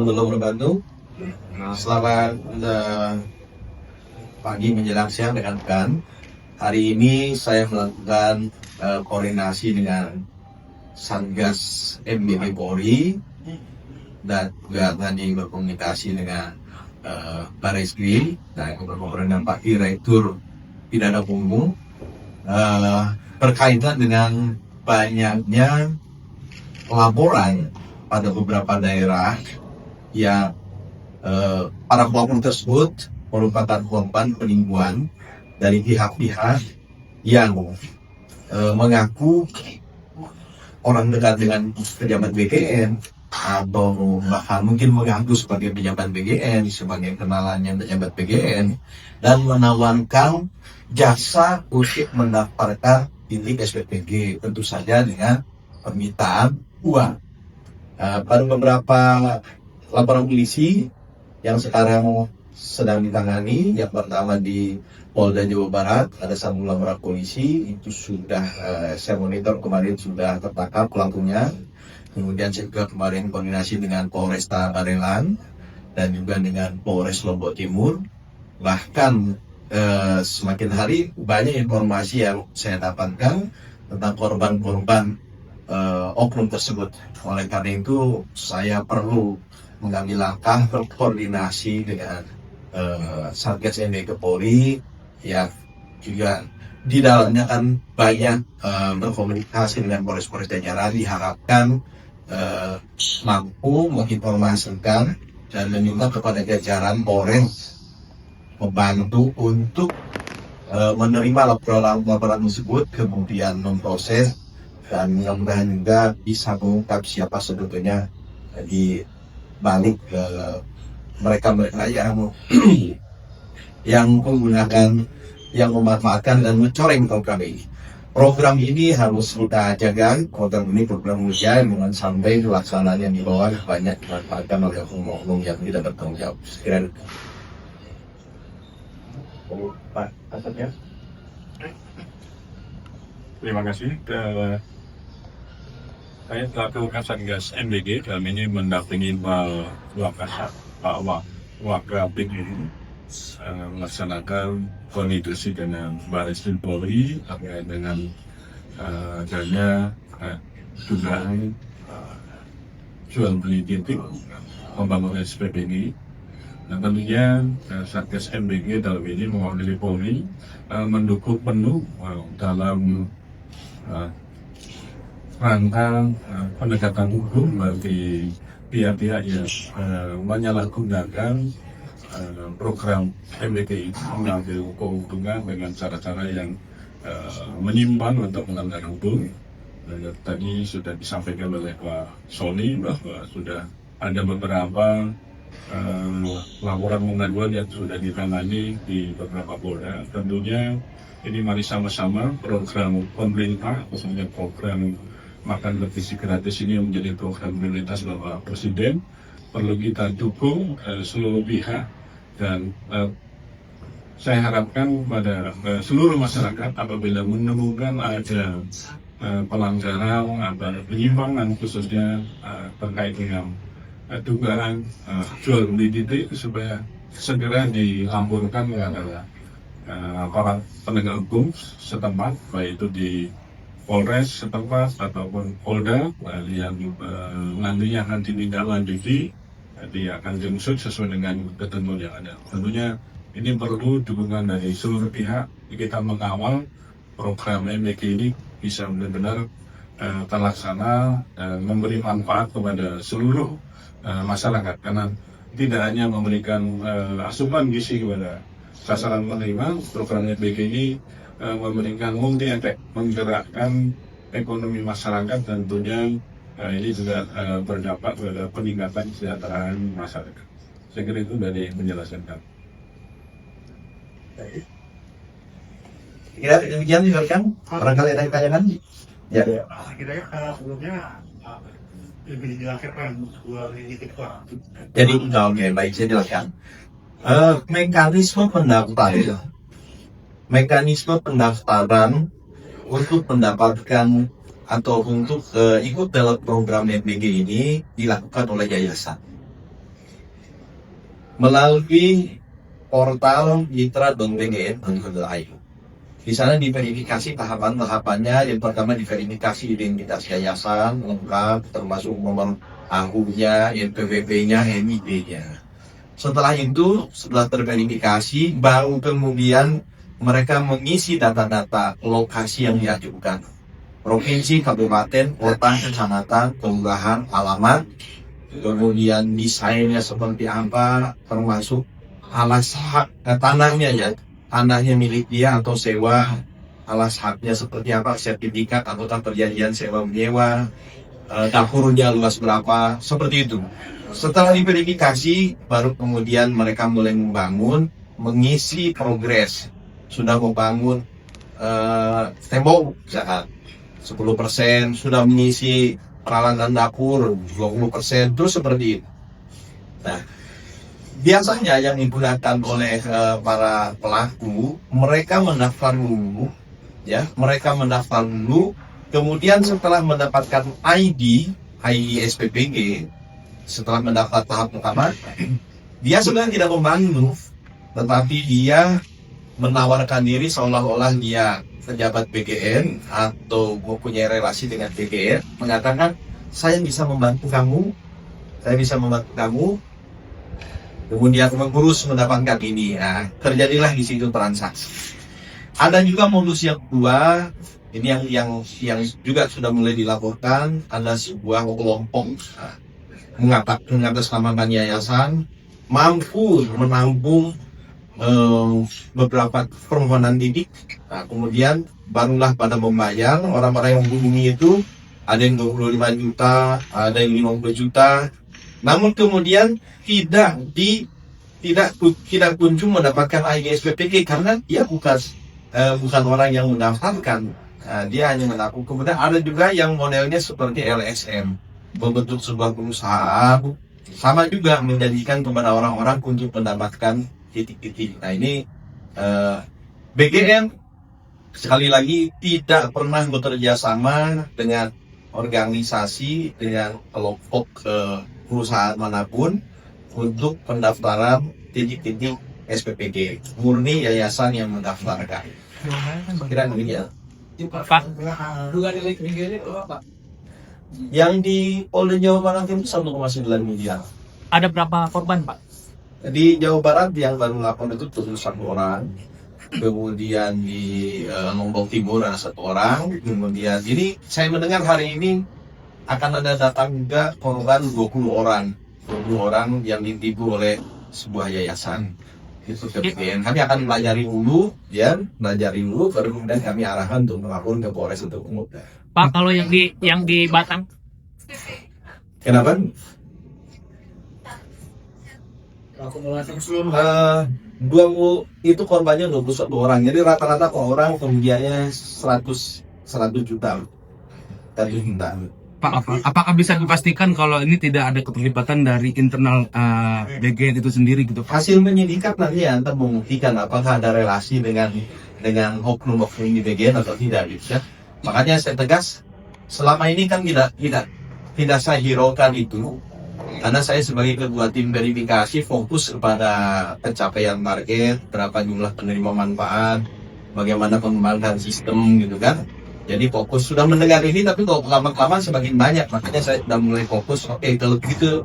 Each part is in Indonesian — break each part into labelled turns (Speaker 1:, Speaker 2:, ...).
Speaker 1: belum membantu. Selamat pagi menjelang siang rekan-rekan. Hari ini saya melakukan koordinasi dengan Satgas MBG Polri dan juga tadi berkomunikasi dengan Bareskrim dan kemudian Pak Direktur Pidana Umum berkaitan dengan banyaknya laporan pada beberapa daerah yang para korban tersebut merupakan korban penipuan dari pihak-pihak yang mengaku orang dekat dengan pejabat BGN atau bahkan mungkin mengaku sebagai pejabat BGN, sebagai kenalannya pejabat BGN, dan menawarkan jasa untuk mendaftarkan titik SPPG, tentu saja dengan permintaan uang. Pada beberapa laporan polisi yang sekarang sedang ditangani, yang pertama di Polda Jawa Barat ada satu laporan polisi itu sudah saya monitor kemarin sudah tertangkap pelakunya. Kemudian saya juga kemarin koordinasi dengan Polresta Barelang dan juga dengan Polres Lombok Timur. Bahkan semakin hari banyak informasi yang saya dapatkan tentang korban-korban oknum tersebut. Oleh karena itu saya perlu mengambil langkah berkoordinasi dengan Satgas MBG Polri yang juga di dalamnya kan banyak berkomunikasi dengan Polres-Polres jajaran, diharapkan mampu menginformasikan dan meminta kepada jajaran Polres membantu untuk menerima laporan tersebut, kemudian memproses dan mudah-mudahan juga bisa mengungkap siapa sebetulnya di balik mereka yang menggunakan, yang memanfaatkan dan mencoreng program ini. Program ini harus kita jaga. Program ini program ujian dengan sampai pelaksanaan di bawah banyak dimanfaatkan oleh oknum yang tidak bertanggung jawab. Sekiranya Pak Asatnya.
Speaker 2: Terima kasih. Saya selaku Kasatgas MBG dalam ini mendampingi Pak Wakapik ini melaksanakan koordinasi dengan Bareskrim Polri terkait dengan adanya dugaan jual beli titik pembangunan SPPG. Nah, tentunya Satgas MBG dalam ini mewakili Polri mendukung penuh dalam rangka pendekatan hukum bagi pihak-pihak yang menyalahgunakan program MBG ini, mengambil keuntungan dengan cara-cara yang menyimpang untuk melanggar hukum. Tadi sudah disampaikan oleh Pak Sony bahwa sudah ada beberapa laporan pengaduan yang sudah ditangani di beberapa polda. Tentunya ini mari sama-sama program pemerintah, khususnya program makan bergizi gratis ini menjadi program prioritas Bapak Presiden. Perlu kita dukung seluruh pihak dan saya harapkan pada seluruh masyarakat apabila menemukan ada pelanggaran atau penyimpangan khususnya terkait dengan dugaan jual beli titik supaya segera dilaporkan kepada para penegak hukum setempat, baik itu di Polres setempat ataupun Polda yang nantinya akan ditindaklanjuti, dia akan diusut sesuai dengan ketentuan yang ada. Tentunya ini perlu dukungan dari seluruh pihak. Kita mengawal program MBG ini bisa benar-benar terlaksana dan memberi manfaat kepada seluruh masyarakat, karena tidak hanya memberikan asupan gizi kepada sasaran penerima, program MBG ini memberikan multi efek, menggerakkan ekonomi masyarakat dan tentunya ini juga berdampak pada peningkatan kesejahteraan masyarakat. Saya kira itu dari penjelasan kami.
Speaker 1: Kira demikian kan? Barangkali ada yang tanyakan? Ya.
Speaker 3: Kira-kira kalau sebelumnya lebih dijelaskan
Speaker 1: Jadi oke, baik, saya jelaskan. Mekanisme pendaftaran untuk mendapatkan atau untuk ikut dalam program MBG ini dilakukan oleh yayasan. melalui portal mitra.bgn.id. Di sana diverifikasi tahapan-tahapannya. Yang pertama diverifikasi identitas yayasan lengkap, termasuk nomor AHU-nya, NPWP-nya, NIB-nya. Setelah itu, setelah terverifikasi, baru kemudian mereka mengisi data-data lokasi yang diajukan. Provinsi, kabupaten, kota, kecamatan, kelurahan, alamat, kemudian desainnya seperti apa, termasuk alas hak tanahnya ya. Tanahnya milik dia atau sewa, alas haknya seperti apa, sertifikat atau perjanjian sewa menyewa, dapurnya luas berapa, seperti itu. Setelah diverifikasi, baru kemudian mereka mulai membangun, mengisi progres. Sudah membangun tembok, misalkan 10%, sudah mengisi peralatan dapur 20%, terus seperti itu. Nah, biasanya yang digunakan oleh para pelaku, mereka mendaftar dulu, kemudian setelah mendapatkan ID SPPG, setelah mendapat tahap pertama, dia sebenarnya tidak membantu, tetapi dia menawarkan diri seolah-olah dia pejabat BGN atau mempunyai relasi dengan BGN, mengatakan saya bisa membantu kamu, kemudian mengurus mendapatkan ini. Nah, terjadilah di situ transaksi. Ada juga modus yang kedua, ini yang juga sudah mulai dilaporkan. Ada sebuah kelompok mengatasnamakan yayasan mampu menampung beberapa permohonan didik. Nah, kemudian barulah pada membayar. Orang-orang yang menghubungi itu ada yang 25 juta, ada yang 50 juta. Namun kemudian tidak kunjung mendapatkan ID SPPG karena dia bukan orang yang mendaftarkan. Nah, dia hanya mengaku. Kemudian ada juga yang modelnya seperti LSM, membentuk sebuah perusahaan, sama juga menjanjikan kepada orang-orang untuk mendapatkan titik-titik. Nah, ini BGN sekali lagi tidak pernah bekerja sama dengan organisasi, dengan kelompok perusahaan manapun untuk pendaftaran titik-titik SPPG. Murni yayasan yang mendaftarkan. Kira ini ya.
Speaker 4: Pak,
Speaker 1: Yang di Polda Jawa Barat itu 1,9 miliar.
Speaker 4: ada berapa korban, Pak?
Speaker 1: Di Jawa Barat yang baru lapor itu 1 orang. Kemudian di Lombok Timur ada 1 orang. Kemudian ini saya mendengar hari ini akan ada datang juga korban 20 orang. 20 orang yang ditipu oleh sebuah yayasan. Itu ke BGN. Kami akan pelajari dulu, baru kemudian kami arahkan untuk melapor ke Polres untuk umum.
Speaker 4: Pak, kalau yang di Batang,
Speaker 1: Kenapa? Itu korbannya 21 orang. Jadi rata-rata per orang kerugiannya 100 juta. 100 juta.
Speaker 5: Pak, apakah bisa dipastikan kalau ini tidak ada keterlibatan dari internal BGN itu sendiri gitu, Pak?
Speaker 1: Hasil penyidikan nanti akan membuktikan apakah ada relasi dengan oknum-oknum di BGN atau tidak, gitu ya. Makanya saya tegas, selama ini kan tidak saya hiraukan itu, karena saya sebagai ketua tim verifikasi fokus kepada pencapaian target, berapa jumlah penerima manfaat, bagaimana pengembangan sistem, gitu kan. Jadi fokus sudah mendengar ini, tapi kalau lama-lama semakin banyak, makanya saya sudah mulai fokus. Oke, kalau begitu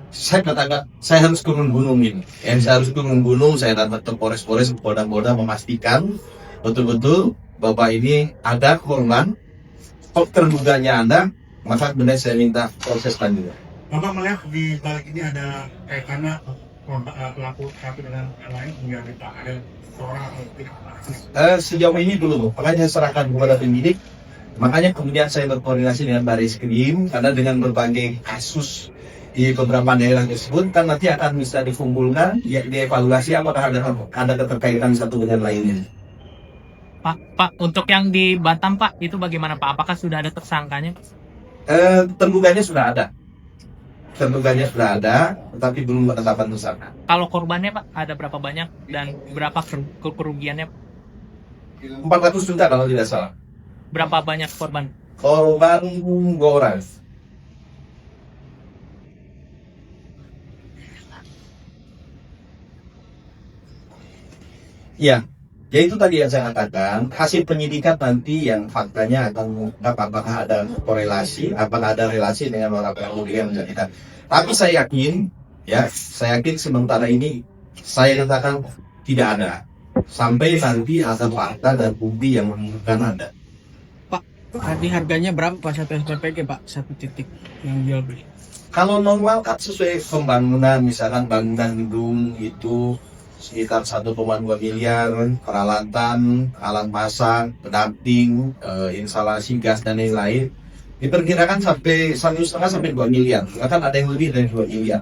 Speaker 1: saya katakan saya harus turun gunung ini. Saya harus turun gunung, saya datang ke Polres Polda memastikan betul-betul bahwa ini ada korban. Kalau terduganya ada, maka benar saya minta proses lanjut.
Speaker 3: Bapak melihat di balik ini ada kaitannya pelaku satu dengan yang lain hingga minta ada seorang atau tidak?
Speaker 1: Sejauh ini belum, makanya saya serahkan kepada penyidik. Makanya kemudian saya berkoordinasi dengan Barreskrim, karena dengan berbagai kasus di beberapa daerah tersebut kan nanti akan bisa dikumpulkan, dievaluasi apakah ada keterkaitan satu dengan lainnya.
Speaker 4: Pak, untuk yang di Batam, Pak, itu bagaimana, Pak? Apakah sudah ada tersangkanya?
Speaker 1: Terduganya sudah ada, tetapi belum penetapan tersangka.
Speaker 4: Kalau korbannya, Pak, ada berapa banyak dan berapa kerugiannya?
Speaker 1: 400 juta kalau tidak salah.
Speaker 4: Berapa banyak korban?
Speaker 1: Korban 2 orang. Ya, ya itu tadi yang saya katakan, hasil penyidikan nanti yang faktanya akan mengungkap apakah ada korelasi, apakah ada relasi dengan orang yang menjadikan. Tapi saya yakin, saya yakin sementara ini saya katakan tidak ada. Sampai nanti ada fakta dan bukti yang menunjukkan ada.
Speaker 6: Tadi harganya berapa Pak satu SPPG Pak? Satu titik yang jual beli.
Speaker 1: Kalau normal kan sesuai pembangunan, misalkan bangunan gedung itu sekitar 1,2 miliar, peralatan, alat masak, pendamping, instalasi gas dan lain-lain. Diperkirakan sampai 1,5 sampai 2 miliar. Bahkan ada yang lebih dari 2 miliar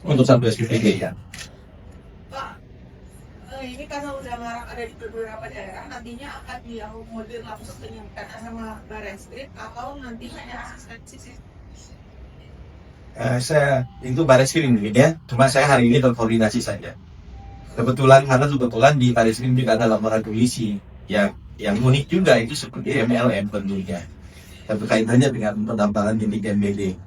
Speaker 1: untuk satu SPPG ya.
Speaker 7: Ini karena udah larang ada di beberapa daerah, nantinya akan diakomodir langsung penyidikan sama Barreskrim atau nantinya ada asistensi.
Speaker 1: Saya itu Barreskrim ya, cuma saya hari ini berkoordinasi saja. Kebetulan di Barreskrim juga ada laporan polisi yang unik juga itu seperti MLM tentunya. Tapi kaitannya dengan pendaftaran titik MBD.